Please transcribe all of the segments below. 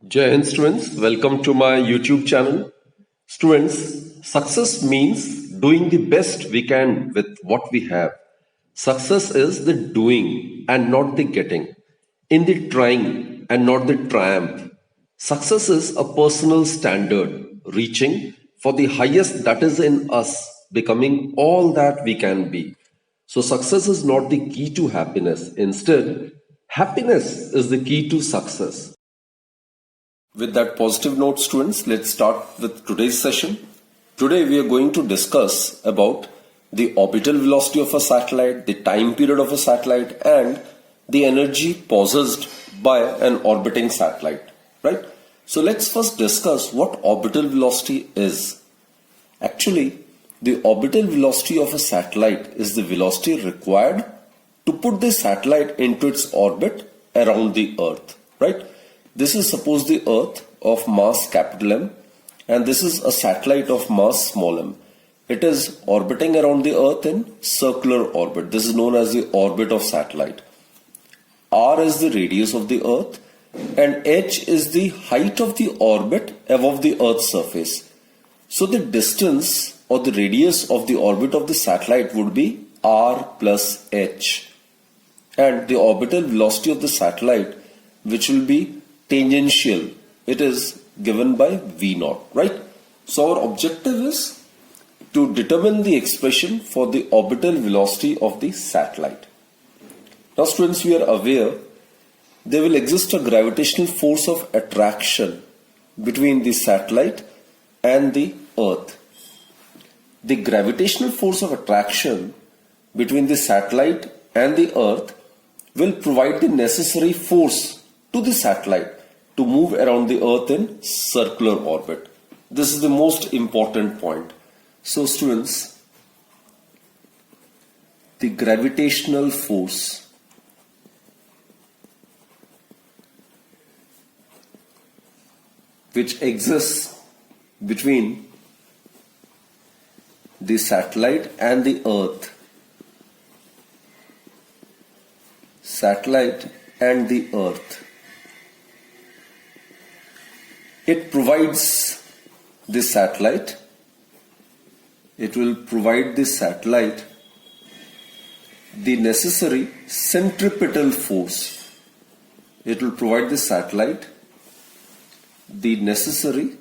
Jai Hind students, welcome to my YouTube channel. Students, success means doing the best we can with what we have. Success is the doing and not the getting, in the trying and not the triumph. Success is a personal standard, reaching for the highest that is in us, becoming all that we can be. So, success is not the key to happiness. Instead, happiness is the key to success. With that positive note, students, let's start with today's session. Today we are going to discuss about the orbital velocity of a satellite, the time period of a satellite, and the energy possessed by an orbiting satellite, right? So let's first discuss what orbital velocity is. Actually, the orbital velocity of a satellite is the velocity required to put the satellite into its orbit around the Earth, right? This is suppose the Earth of mass capital M, and this is a satellite of mass small m. It is orbiting around the Earth in circular orbit. This is known as the orbit of satellite. R is the radius of the Earth and h is the height of the orbit above the Earth's surface. So the distance or the radius of the orbit of the satellite would be r plus h, and the orbital velocity of the satellite, which will be tangential, it is given by v0, right? So our objective is to determine the expression for the orbital velocity of the satellite. Now students, we are aware there will exist a gravitational force of attraction between the satellite and the Earth. The gravitational force of attraction between the satellite and the Earth will provide the necessary force to the satellite to move around the Earth in circular orbit. This is the most important point. So students, the gravitational force which exists between the satellite and the Earth, it provides the satellite, it will provide the satellite the necessary centripetal force. It will provide the satellite the necessary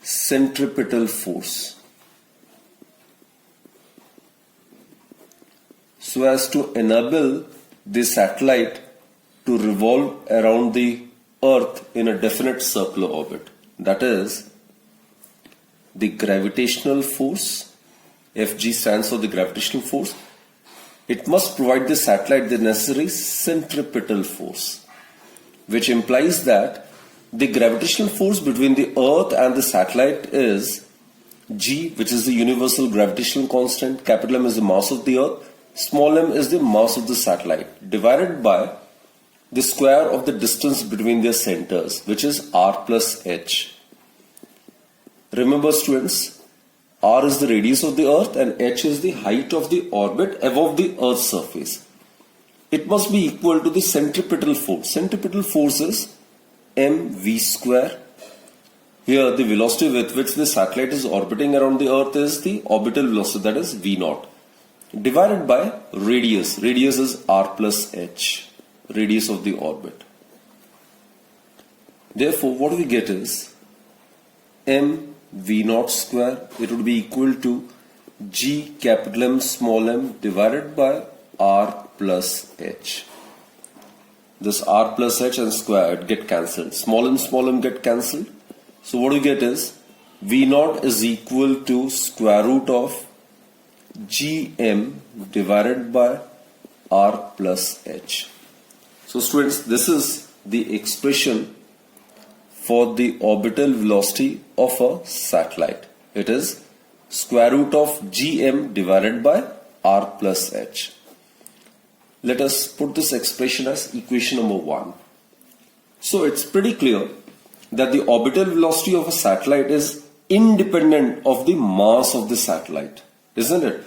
centripetal force so as to enable the satellite to revolve around the Earth in a definite circular orbit. That is, the gravitational force, Fg stands for the gravitational force, it must provide the satellite the necessary centripetal force, which implies that the gravitational force between the Earth and the satellite is G, which is the universal gravitational constant, capital M is the mass of the Earth, small m is the mass of the satellite, divided by the square of the distance between their centers, which is r plus h. Remember students, r is the radius of the Earth and h is the height of the orbit above the Earth's surface. It must be equal to the centripetal force. Centripetal force is mv square. Here the velocity with which the satellite is orbiting around the Earth is the orbital velocity, that is v0, divided by radius. Radius is r plus h, radius of the orbit. Therefore, what we get is m v0 square, it would be equal to g capital M small m divided by r plus h. This r plus h and square get cancelled. Small m get cancelled. So what we get is v0 is equal to square root of gm divided by r plus h. So students, this is the expression for the orbital velocity of a satellite. It is square root of gm divided by r plus h. Let us put this expression as equation number 1. So it's pretty clear that the orbital velocity of a satellite is independent of the mass of the satellite, isn't it?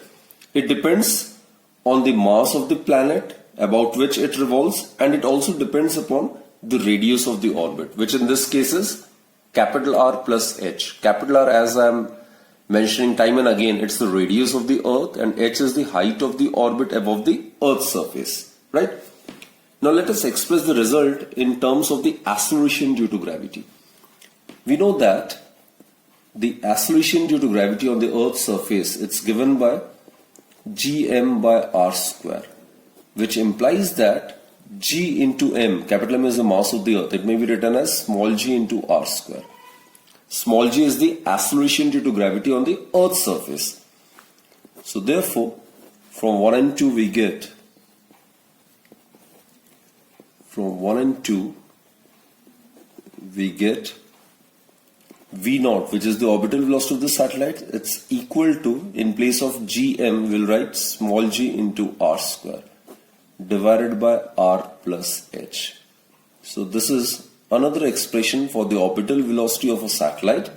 It depends on the mass of the planet about which it revolves, and it also depends upon the radius of the orbit, which in this case is capital R plus h. Capital R, as I'm mentioning time and again, it's the radius of the earth, and h is the height of the orbit above the earth's surface, right? Now let us express the result in terms of the acceleration due to gravity. We know that the acceleration due to gravity on the earth's surface, it's given by gm by r square, which implies that g into m, capital M is the mass of the earth, it may be written as small g into r square. Small g is the acceleration due to gravity on the earth's surface. So therefore, from 1 and 2 we get, v naught, which is the orbital velocity of the satellite. It's equal to, in place of gm, we'll write small g into r square divided by r plus h. So this is another expression for the orbital velocity of a satellite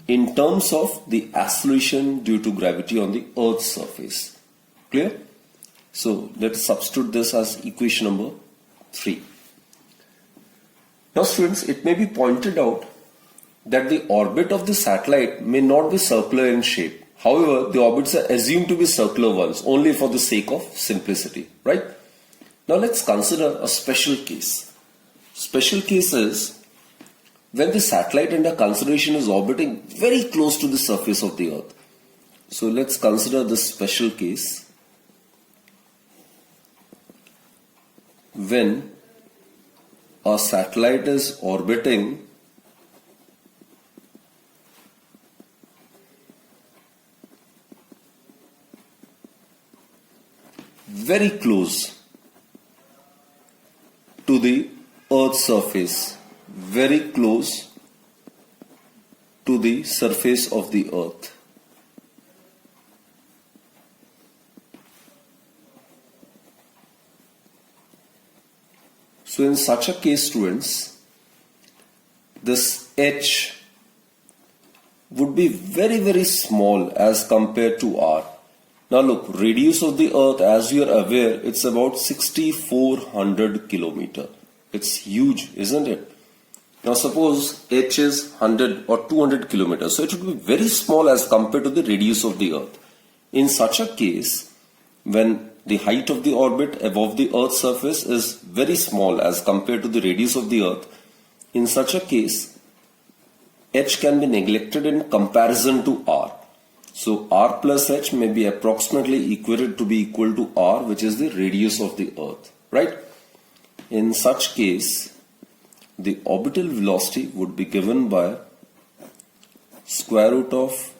in terms of the acceleration due to gravity on the earth's surface. Clear? So let's substitute this as equation number 3. Now students, it may be pointed out that the orbit of the satellite may not be circular in shape. However, the orbits are assumed to be circular ones only for the sake of simplicity, right? Now let's consider a special case. Special case is when the satellite under consideration is orbiting very close to the surface of the earth. So let's consider this special case when a satellite is orbiting very close to the earth's surface, very close to the surface of the earth. So in such a case, students, this h would be very, very small as compared to r. Now look, radius of the earth, as you are aware, it's about 6400 kilometer. It's huge, isn't it? Now suppose h is 100 or 200 kilometers, so it would be very small as compared to the radius of the earth. In such a case, when the height of the orbit above the earth's surface is very small as compared to the radius of the earth, in such a case, h can be neglected in comparison to r. So r plus h may be approximately equated to be equal to r, which is the radius of the earth, right? In such case, the orbital velocity would be given by square root of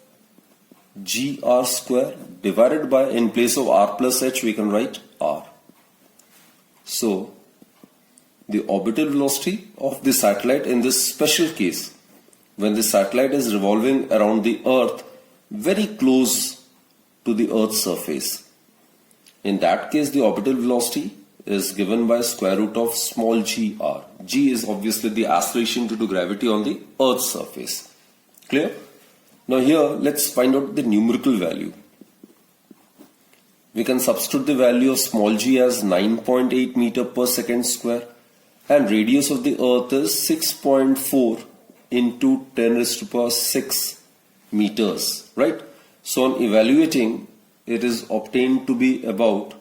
gr square divided by, in place of r plus h, we can write r. So the orbital velocity of the satellite in this special case, when the satellite is revolving around the earth very close to the earth's surface, in that case the orbital velocity is given by square root of small gr. G is obviously the acceleration due to gravity on the earth's surface. Clear? Now here let's find out the numerical value. We can substitute the value of small g as 9.8 meter per second square, and radius of the earth is 6.4 into 10 raised to power 6 meters, right? So on evaluating, it is obtained to be about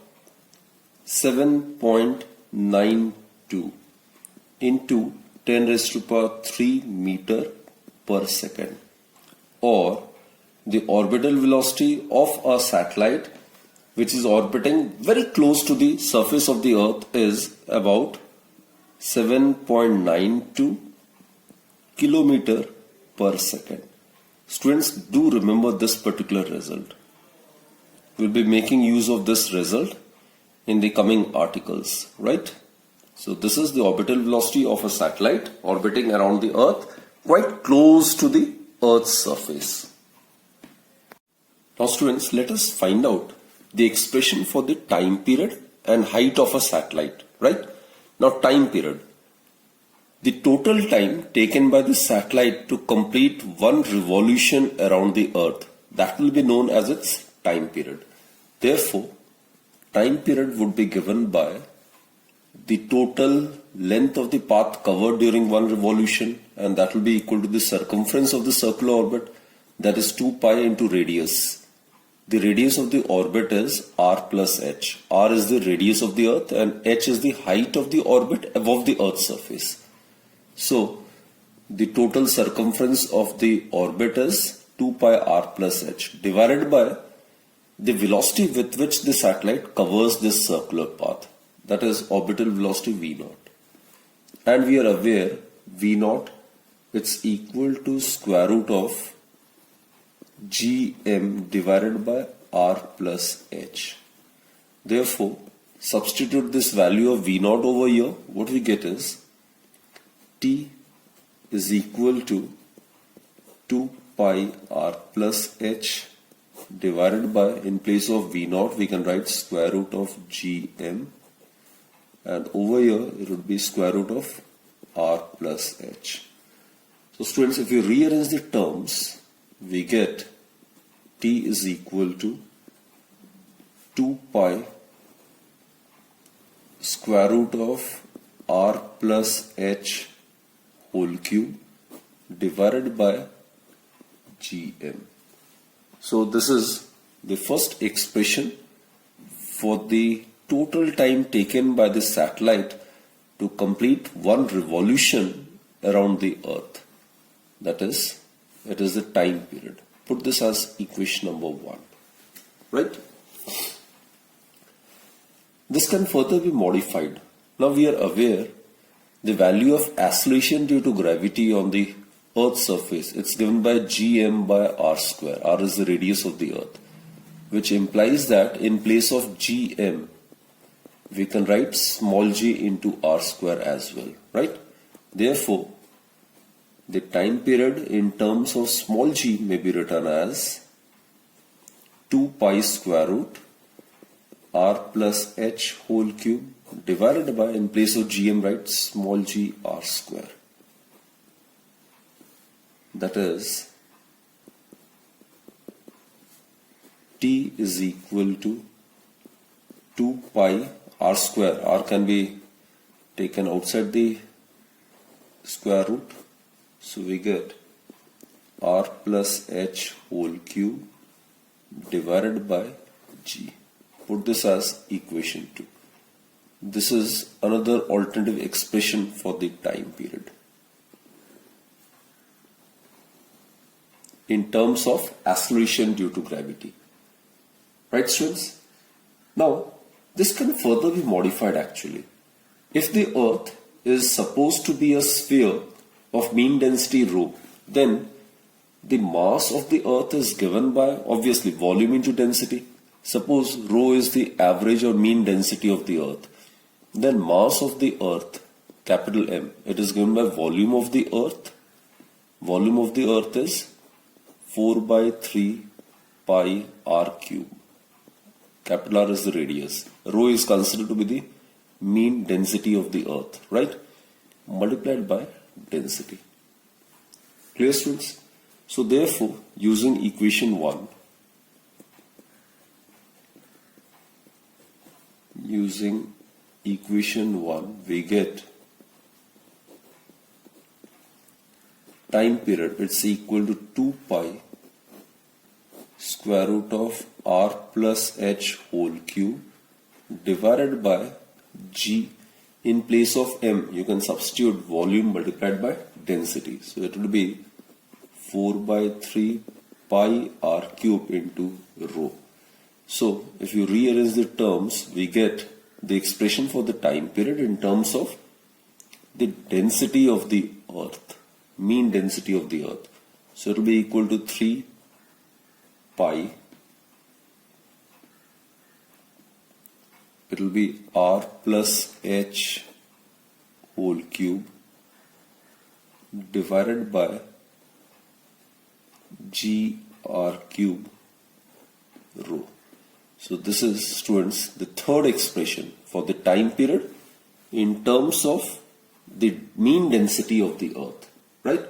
7.92 into 10 raised to power 3 meter per second, or the orbital velocity of a satellite which is orbiting very close to the surface of the earth is about 7.92 kilometer per second. Students, do remember this particular result. We'll be making use of this result in the coming articles, right? So this is the orbital velocity of a satellite orbiting around the earth quite close to the earth's surface. Now students, let us find out the expression for the time period and height of a satellite, right? Now time period. The total time taken by the satellite to complete one revolution around the earth, that will be known as its time period. Therefore, time period would be given by the total length of the path covered during one revolution, and that will be equal to the circumference of the circular orbit, that is 2 pi into radius. The radius of the orbit is r plus h. R is the radius of the earth and h is the height of the orbit above the earth's surface. So the total circumference of the orbit is 2 pi r plus h divided by the velocity with which the satellite covers this circular path, that is orbital velocity v0. And we are aware v0, it's equal to square root of gm divided by r plus h. Therefore, substitute this value of v0 over here. What we get is t is equal to 2 pi r plus h divided by, in place of v0 we can write square root of gm, and over here it would be square root of r plus h. So students, if you rearrange the terms, we get t is equal to 2 pi square root of r plus h whole cube divided by gm. So this is the first expression for the total time taken by the satellite to complete one revolution around the earth. That is, it is the time period. Put this as equation number 1. Right? This can further be modified. Now we are aware the value of acceleration due to gravity on the Earth's surface, it's given by gm by r square. R is the radius of the Earth, which implies that in place of gm, we can write small g into r square as well, right? Therefore, the time period in terms of small g may be written as 2 pi square root r plus h whole cube divided by, in place of gm, write small g r square. That is, t is equal to 2 pi r square. R can be taken outside the square root. So we get r plus h whole cube divided by g. Put this as equation 2. This is another alternative expression for the time period in terms of acceleration due to gravity. Right, students? Now, this can further be modified actually. If the Earth is supposed to be a sphere of mean density rho, then the mass of the Earth is given by, obviously, volume into density. Suppose rho is the average or mean density of the Earth. Then mass of the Earth, capital M, it is given by volume of the Earth. Volume of the Earth is 4 by 3 pi r cube. Capital R is the radius. Rho is considered to be the mean density of the Earth, right? Multiplied by density. Clear, students? So therefore, using equation 1, we get time period, it's equal to 2 pi square root of r plus h whole cube divided by g. In place of m, you can substitute volume multiplied by density. So it will be 4 by 3 pi r cube into rho. So if you rearrange the terms, we get the expression for the time period in terms of the density of the Earth, mean density of the Earth. So it will be equal to 3 pi, it will be r plus h whole cube divided by g r cube rho. So this is, students, the third expression for the time period in terms of the mean density of the Earth, right?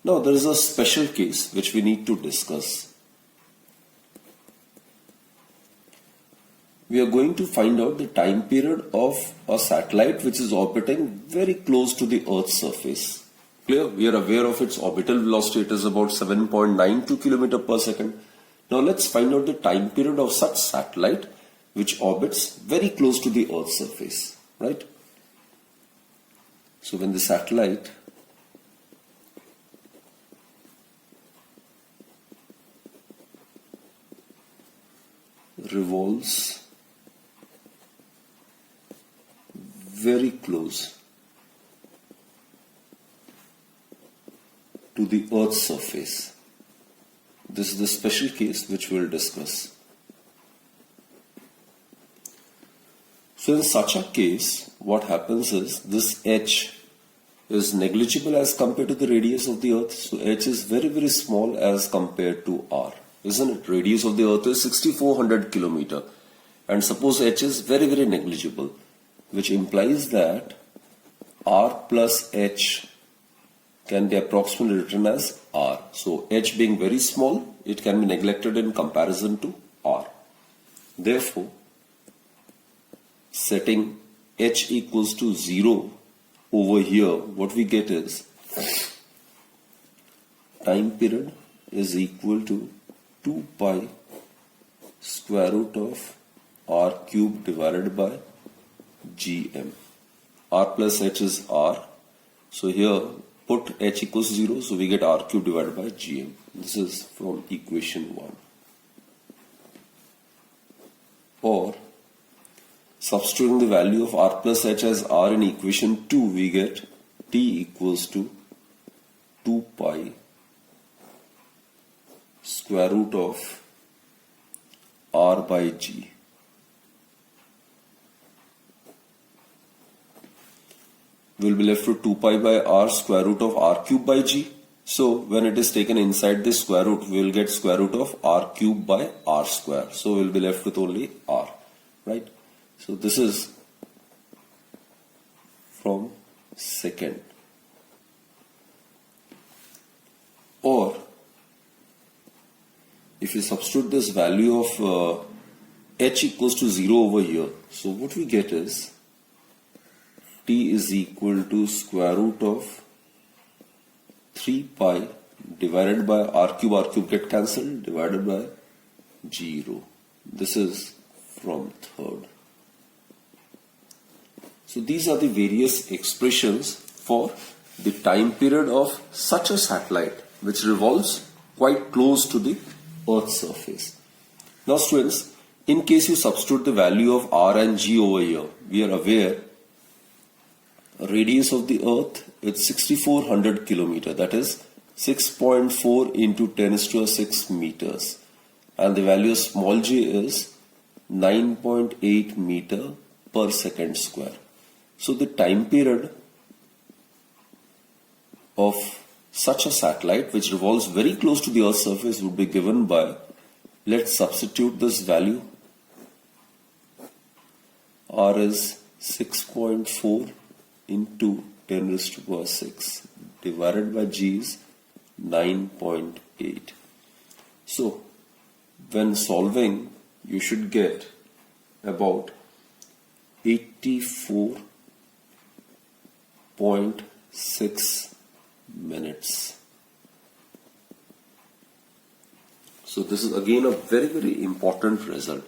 Now there is a special case which we need to discuss. we are going to find out the time period of a satellite which is orbiting very close to the Earth's surface. Clear? We are aware of its orbital velocity. It is about 7.92 km per second. Now let's find out the time period of such satellite which orbits very close to the Earth's surface. Right? So when the satellite revolves very close to the Earth's surface. This is the special case which we will discuss. So in such a case, what happens is this h is negligible as compared to the radius of the Earth. So h is very, very small as compared to r. Isn't it? Radius of the Earth is 6400 km. And suppose h is very, very negligible, which implies that r plus h can be approximately written as r. So h being very small, it can be neglected in comparison to r. Therefore, setting h equals to 0 over here, what we get is time period is equal to 2 pi square root of r cube divided by gm. R plus h is r. So here put h equals 0, so we get r cube divided by gm. This is from equation 1. Or substituting the value of r plus h as r in equation 2, we get t equals to 2 pi square root of r by g. We will be left with 2 pi by r square root of r cube by g. So when it is taken inside this square root, we will get square root of r cube by r square. So we will be left with only r, right? So this is from second. Or if you substitute this value of h equals to 0 over here, so what we get is t is equal to square root of 3 pi divided by r cube get cancelled, divided by 0. This is from third. So these are the various expressions for the time period of such a satellite which revolves quite close to the Earth's surface. Now students, in case you substitute the value of r and g over here, we are aware radius of the Earth is 6400 km, that is 6.4 into 10 raised to 6 meters, and the value of small g is 9.8 meter per second square. So the time period of such a satellite which revolves very close to the Earth's surface would be given by, let's substitute this value, r is 6.4 into 10 raised to power 6 divided by g is 9.8. So when solving, you should get about 84.6 minutes. So this is again a very, very important result.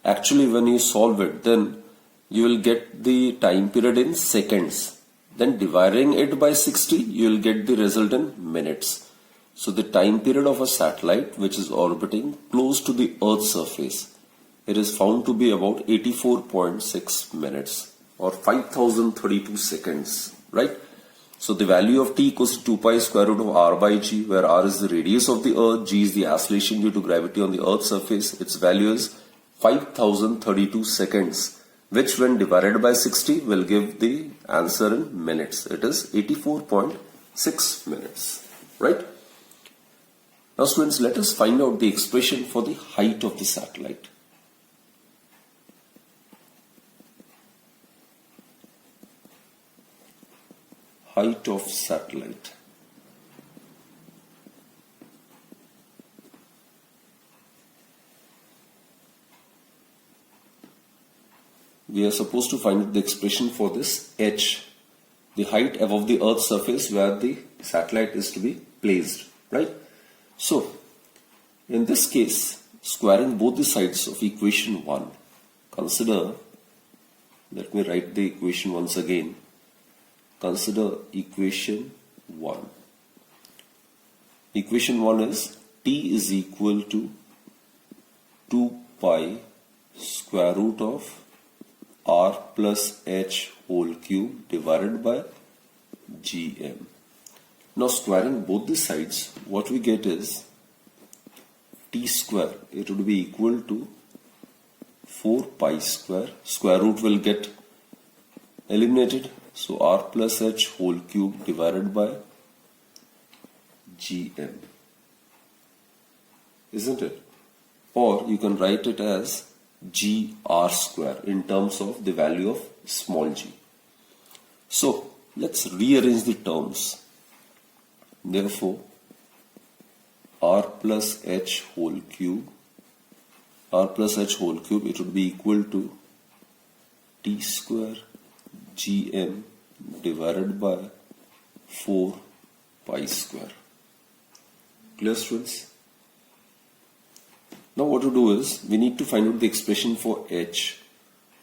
Actually, when you solve it, then you will get the time period in seconds. Then dividing it by 60, you will get the result in minutes. So the time period of a satellite which is orbiting close to the Earth's surface, it is found to be about 84.6 minutes or 5032 seconds, right? So the value of t equals to 2 pi square root of r by g, where r is the radius of the Earth, g is the acceleration due to gravity on the Earth's surface. Its value is 5032 seconds, which when divided by 60 will give the answer in minutes. It is 84.6 minutes, right? Now students, let us find out the expression for the height of the satellite. Height of satellite. we are supposed to find the expression for this h, the height above the Earth's surface where the satellite is to be placed, right? So, in this case, squaring both the sides of equation 1, consider, let me write the equation once again. Consider equation 1. Equation 1 is t is equal to 2 pi square root of r plus h whole cube divided by gm. Now squaring both the sides, what we get is t square. It would be equal to 4 pi square. Square root will get eliminated. So r plus h whole cube divided by gm. Isn't it? Or you can write it as gr square in terms of the value of small g. So let's rearrange the terms. Therefore, r plus h whole cube, it would be equal to t square gm divided by 4 pi square. Clear, students? Now what to do is, we need to find out the expression for h.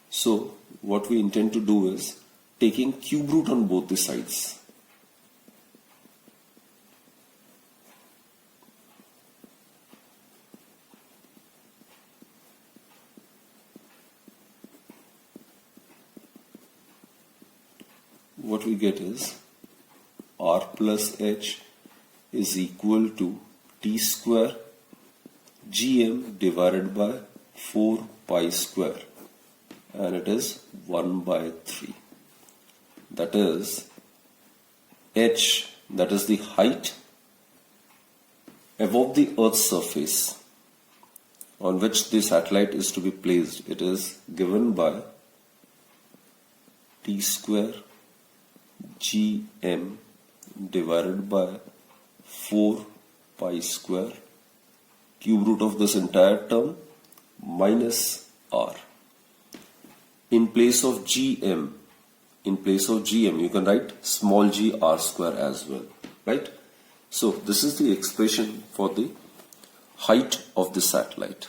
So what we intend to do is, taking cube root on both the sides. What we get is r plus h is equal to t square gm divided by 4 pi square, and it is 1 by 3. That is h, that is the height above the Earth's surface on which the satellite is to be placed. It is given by t square gm divided by 4 pi square, cube root of this entire term, minus r. In place of gm, you can write small g r square as well, right? So this is the expression for the height of the satellite.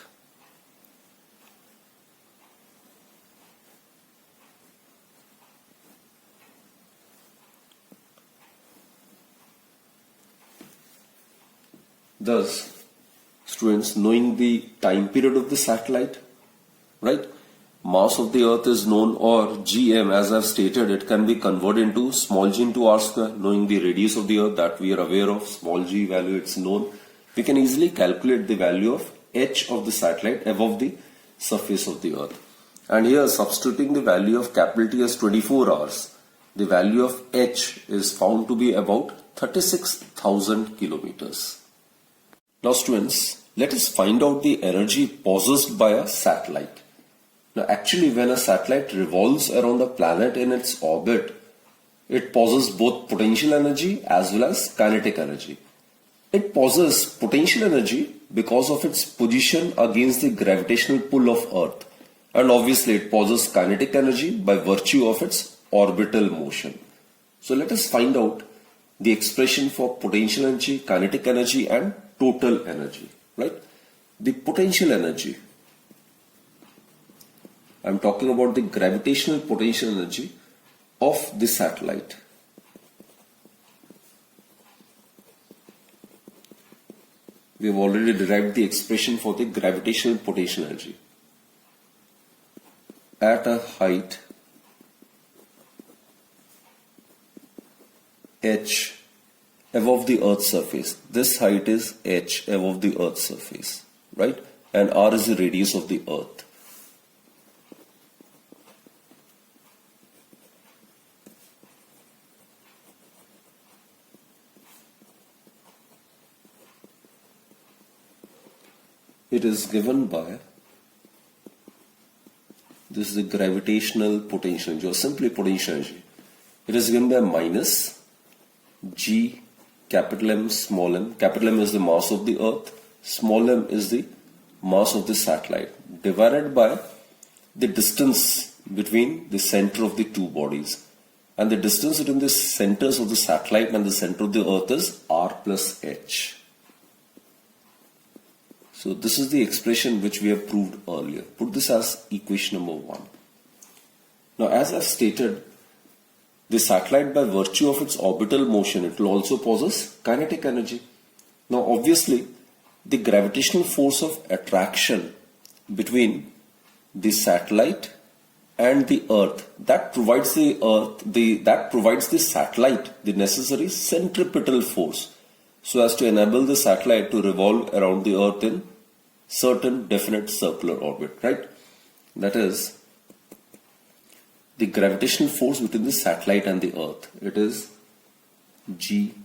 Thus, students, knowing the time period of the satellite, right? Mass of the Earth is known, or gm, as I've stated, it can be converted into small g into r square. Knowing the radius of the Earth that we are aware of, small g value, it's known. We can easily calculate the value of h of the satellite above the surface of the Earth. And here, substituting the value of capital T as 24 hours, the value of h is found to be about 36,000 kilometers. Now students, let us find out the energy possessed by a satellite. Now actually, when a satellite revolves around a planet in its orbit, it possesses both potential energy as well as kinetic energy. It possesses potential energy because of its position against the gravitational pull of Earth, and obviously it possesses kinetic energy by virtue of its orbital motion. So let us find out the expression for potential energy, kinetic energy and total energy, right? The potential energy, I'm talking about the gravitational potential energy of the satellite. We have already derived the expression for the gravitational potential energy. At a height h above the Earth's surface. This height is h above the Earth's surface, right? And r is the radius of the Earth. It is given by, this is the gravitational potential energy, or simply potential energy. It is given by minus g capital M small m. Capital M is the mass of the Earth, small m is the mass of the satellite, divided by the distance between the center of the two bodies. And the distance between the centers of the satellite and the center of the earth is r plus h. So this is the expression which we have proved earlier. Put this as equation number 1. Now as I've stated, the satellite, by virtue of its orbital motion, it will also possess kinetic energy. Now obviously the gravitational force of attraction between the satellite and the earth, that provides the satellite the necessary centripetal force so as to enable the satellite to revolve around the earth in certain definite circular orbit, right? That is the gravitational force between the satellite and the earth. It is G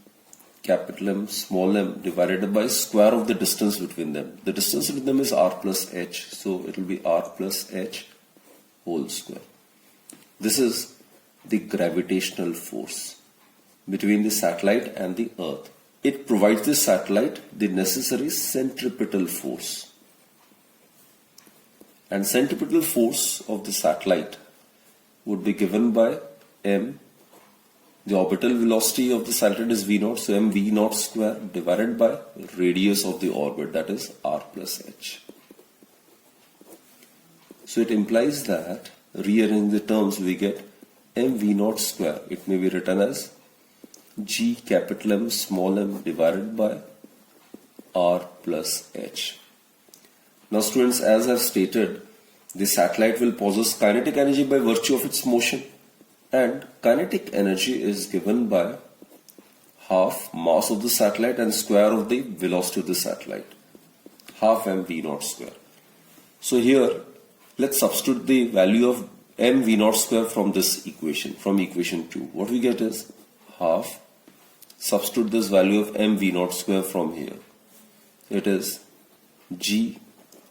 capital M small m divided by square of the distance between them. The distance between them is r plus h, so it will be r plus h whole square. This is the gravitational force between the satellite and the earth. It provides the satellite the necessary centripetal force. And centripetal force of the satellite would be given by m. The orbital velocity of the satellite is v0, so m v0 square divided by radius of the orbit, that is r plus h. So it implies that, rearranging the terms, we get m v0 square. It may be written as G capital M small m divided by r plus h. Now students, as I've stated, the satellite will possess kinetic energy by virtue of its motion, and kinetic energy is given by half mass of the satellite and square of the velocity of the satellite, half m v0 square. So here let's substitute the value of m v0 square from this equation, from equation 2. What we get is half, substitute this value of m v0 square from here. It is G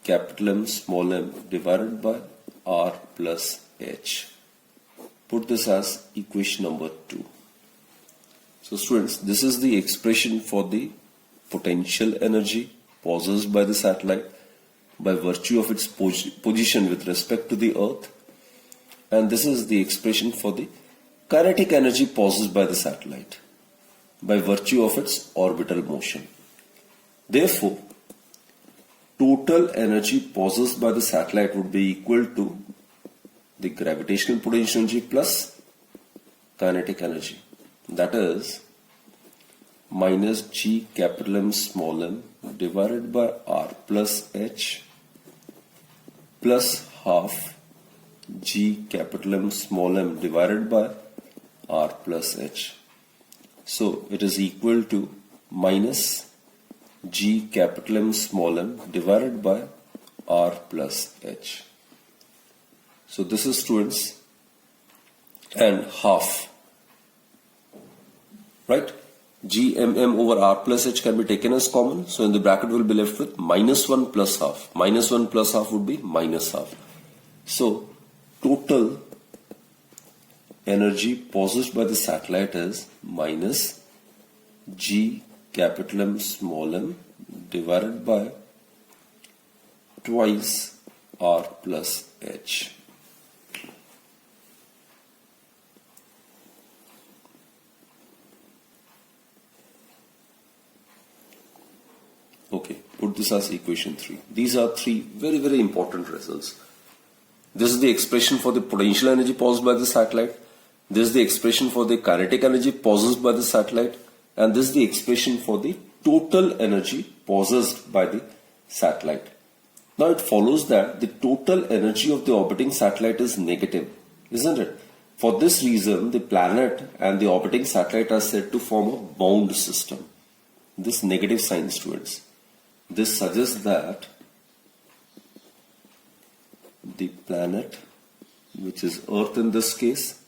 capital M small m divided by r plus h. Put this as equation number 2. So students, this is the expression for the potential energy possessed by the satellite by virtue of its position with respect to the earth, and this is the expression for the kinetic energy possessed by the satellite by virtue of its orbital motion. Therefore, total energy possessed by the satellite would be equal to the gravitational potential energy plus kinetic energy, that is minus G capital M small m divided by r plus h plus half G capital M small m divided by r plus h. So it is equal to minus G capital M small m divided by r plus h. So this is, students, and half, right? GMM over r plus h can be taken as common, so in the bracket we will be left with minus 1 plus half. Minus 1 plus half would be minus half. So total energy possessed by the satellite is minus G capital M small m divided by twice r plus h. Okay, put this as equation 3. These are three very, very important results. This is the expression for the potential energy possessed by the satellite. This is the expression for the kinetic energy possessed by the satellite. And this is the expression for the total energy possessed by the satellite. Now it follows that the total energy of the orbiting satellite is negative, isn't it? For this reason, the planet and the orbiting satellite are said to form a bound system. This negative sign, students. This suggests that the planet, which is Earth in this case,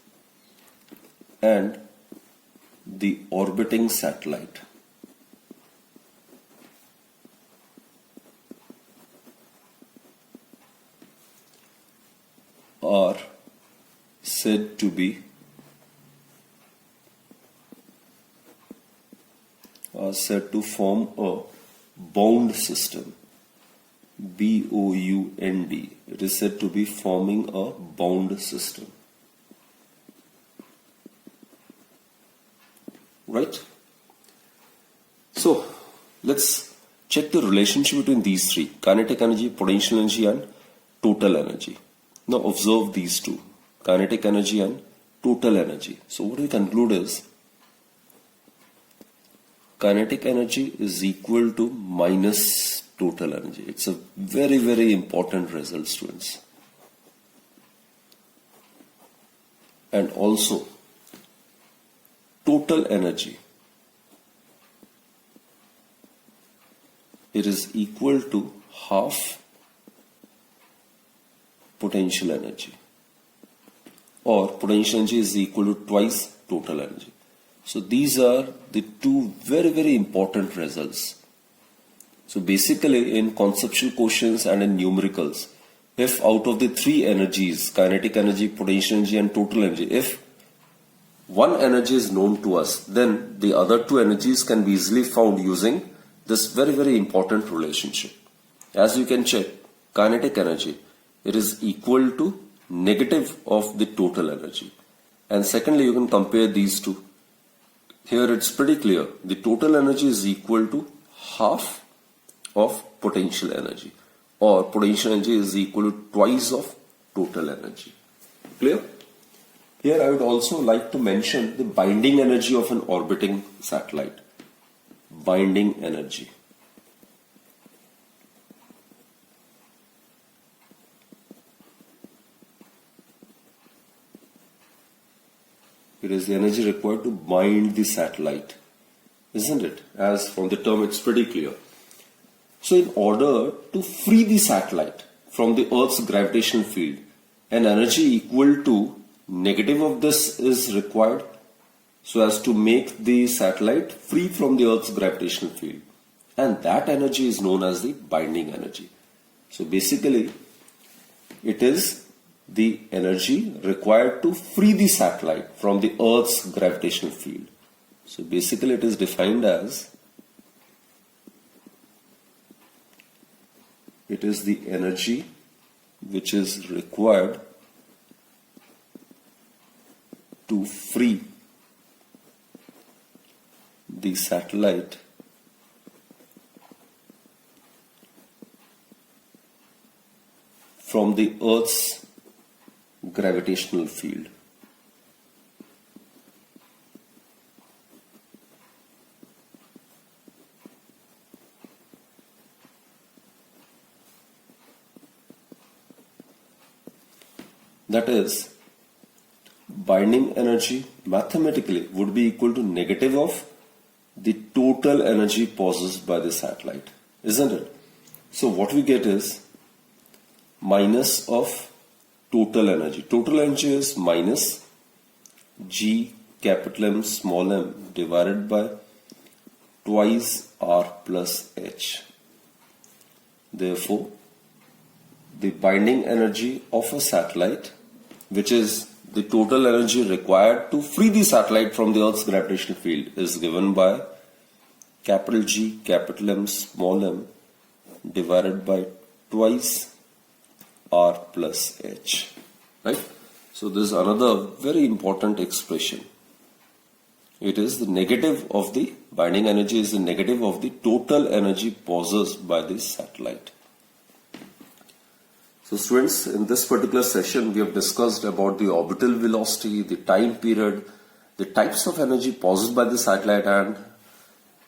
and the orbiting satellite are said to form a bound system. B-O-U-N-D. It is said to be forming a bound system. Right? So, let's check the relationship between these three: kinetic energy, potential energy, and total energy. Now observe these two: kinetic energy and total energy. So what we conclude is kinetic energy is equal to minus total energy. It's a very, very important result, students. And also total energy, it is equal to half potential energy, or potential energy is equal to twice total energy. So these are the two very, very important results. So basically in conceptual questions and in numericals, if out of the three energies, kinetic energy, potential energy and total energy, if one energy is known to us, then the other two energies can be easily found using this very, very important relationship. As you can check, kinetic energy, it is equal to negative of the total energy. And secondly, you can compare these two. Here it's pretty clear. The total energy is equal to half of potential energy, or potential energy is equal to twice of total energy. Clear? Here I would also like to mention the binding energy of an orbiting satellite. Binding energy. It is the energy required to bind the satellite, isn't it? As from the term, it's pretty clear. So in order to free the satellite from the Earth's gravitational field, an energy equal to negative of this is required so as to make the satellite free from the Earth's gravitational field. And that energy is known as the binding energy. So basically, it is the energy required to free the satellite from the Earth's gravitational field. So basically it is defined as, it is the energy which is required to free the satellite from the Earth's gravitational field. That is, binding energy mathematically would be equal to negative of the total energy possessed by the satellite, isn't it? So what we get is minus of total energy. Total energy is minus G capital M small m divided by twice R plus H. Therefore, the binding energy of a satellite, which is the total energy required to free the satellite from the Earth's gravitational field, is given by capital G capital M small m divided by twice R plus H. Right? So this is another very important expression. It is the negative of the binding energy is the negative of the total energy possessed by the satellite. So students, in this particular session we have discussed about the orbital velocity, the time period, the types of energy possessed by the satellite, and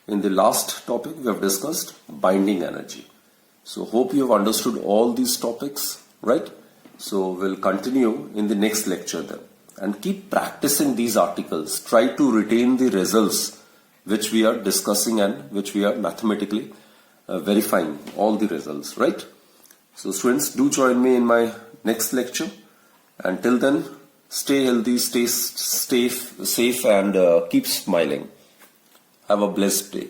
in the last topic we have discussed binding energy. So hope you have understood all these topics, right? So we'll continue in the next lecture then, and keep practicing these articles. Try to retain the results which we are discussing and which we are mathematically verifying all the results, right? So students, do join me in my next lecture. Until then, stay healthy, stay safe, and keep smiling. Have a blessed day.